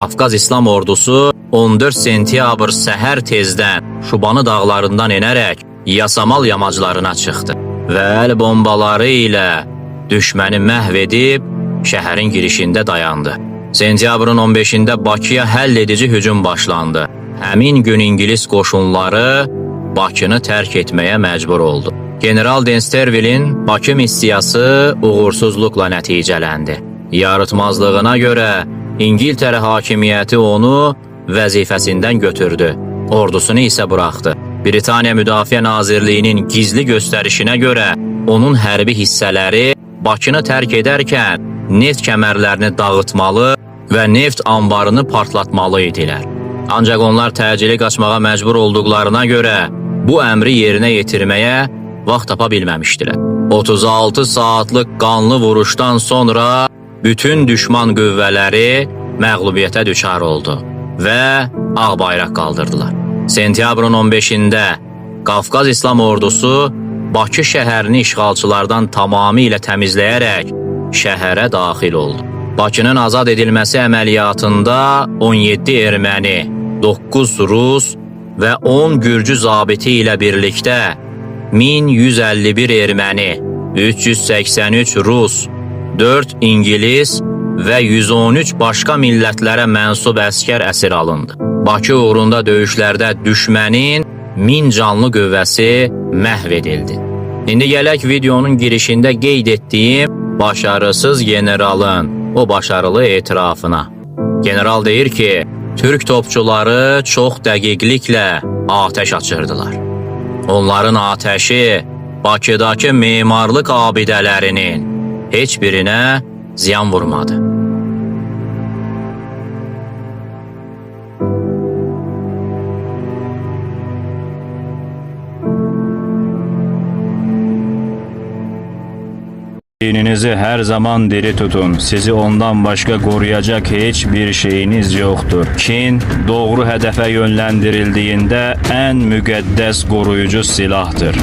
Qafqaz İslam Ordusu 14 sentyabr səhər tezdən Şubanı dağlarından enərək Yasamal yamaclarına çıxdı və əl bombaları ilə düşməni məhv edib şəhərin girişində dayandı. Sentyabrın 15-də Bakıya həll edici hücum başlandı. Həmin gün İngilis qoşunları Bakını tərk etməyə məcbur oldu. General Densterville'in Bakı missiyası uğursuzluqla nəticələndi. Yarıtmazlığına görə İngiltərə hakimiyyəti onu vəzifəsindən götürdü, ordusunu isə buraxdı. Britaniya Müdafiə Nazirliyinin gizli göstərişinə görə onun hərbi hissələri Bakını tərk edərkən neft kəmərlərini dağıtmalı və neft anbarını partlatmalı idilər. Ancaq onlar təcili qaçmağa məcbur olduqlarına görə bu əmri yerinə yetirməyə vaxt tapa bilməmişdilər. 36 saatlıq qanlı vuruşdan sonra bütün düşman qüvvələri məğlubiyyətə düçar oldu və ağ bayraq qaldırdılar. Sentyabrın 15-də Qafqaz İslam Ordusu Bakı şəhərini işğalçılardan tamamilə təmizləyərək şəhərə daxil oldu. Bakının azad edilməsi əməliyyatında 17 erməni, 9 rus və 10 gürcü zabiti ilə birlikdə 1151 erməni, 383 rus, 4 İngilis və 113 başqa millətlərə mənsub əskər əsir alındı. Bakı uğrunda döyüşlərdə düşmənin 1000 canlı qüvvəsi məhv edildi. İndi gələk videonun girişində qeyd etdiyim başarısız generalın o başarılı etirafına. General deyir ki, Türk topçuları çox dəqiqliklə atəş açırdılar. Onların atəşi Bakıdakı memarlıq abidələrinin heç birinə ziyan vurmadı. Dininizi hər zaman diri tutun. Sizi ondan başqa qoruyacaq heç bir şeyiniz yoxdur. Kin doğru hədəfə yönləndirildiyində ən müqəddəs qoruyucu silahdır.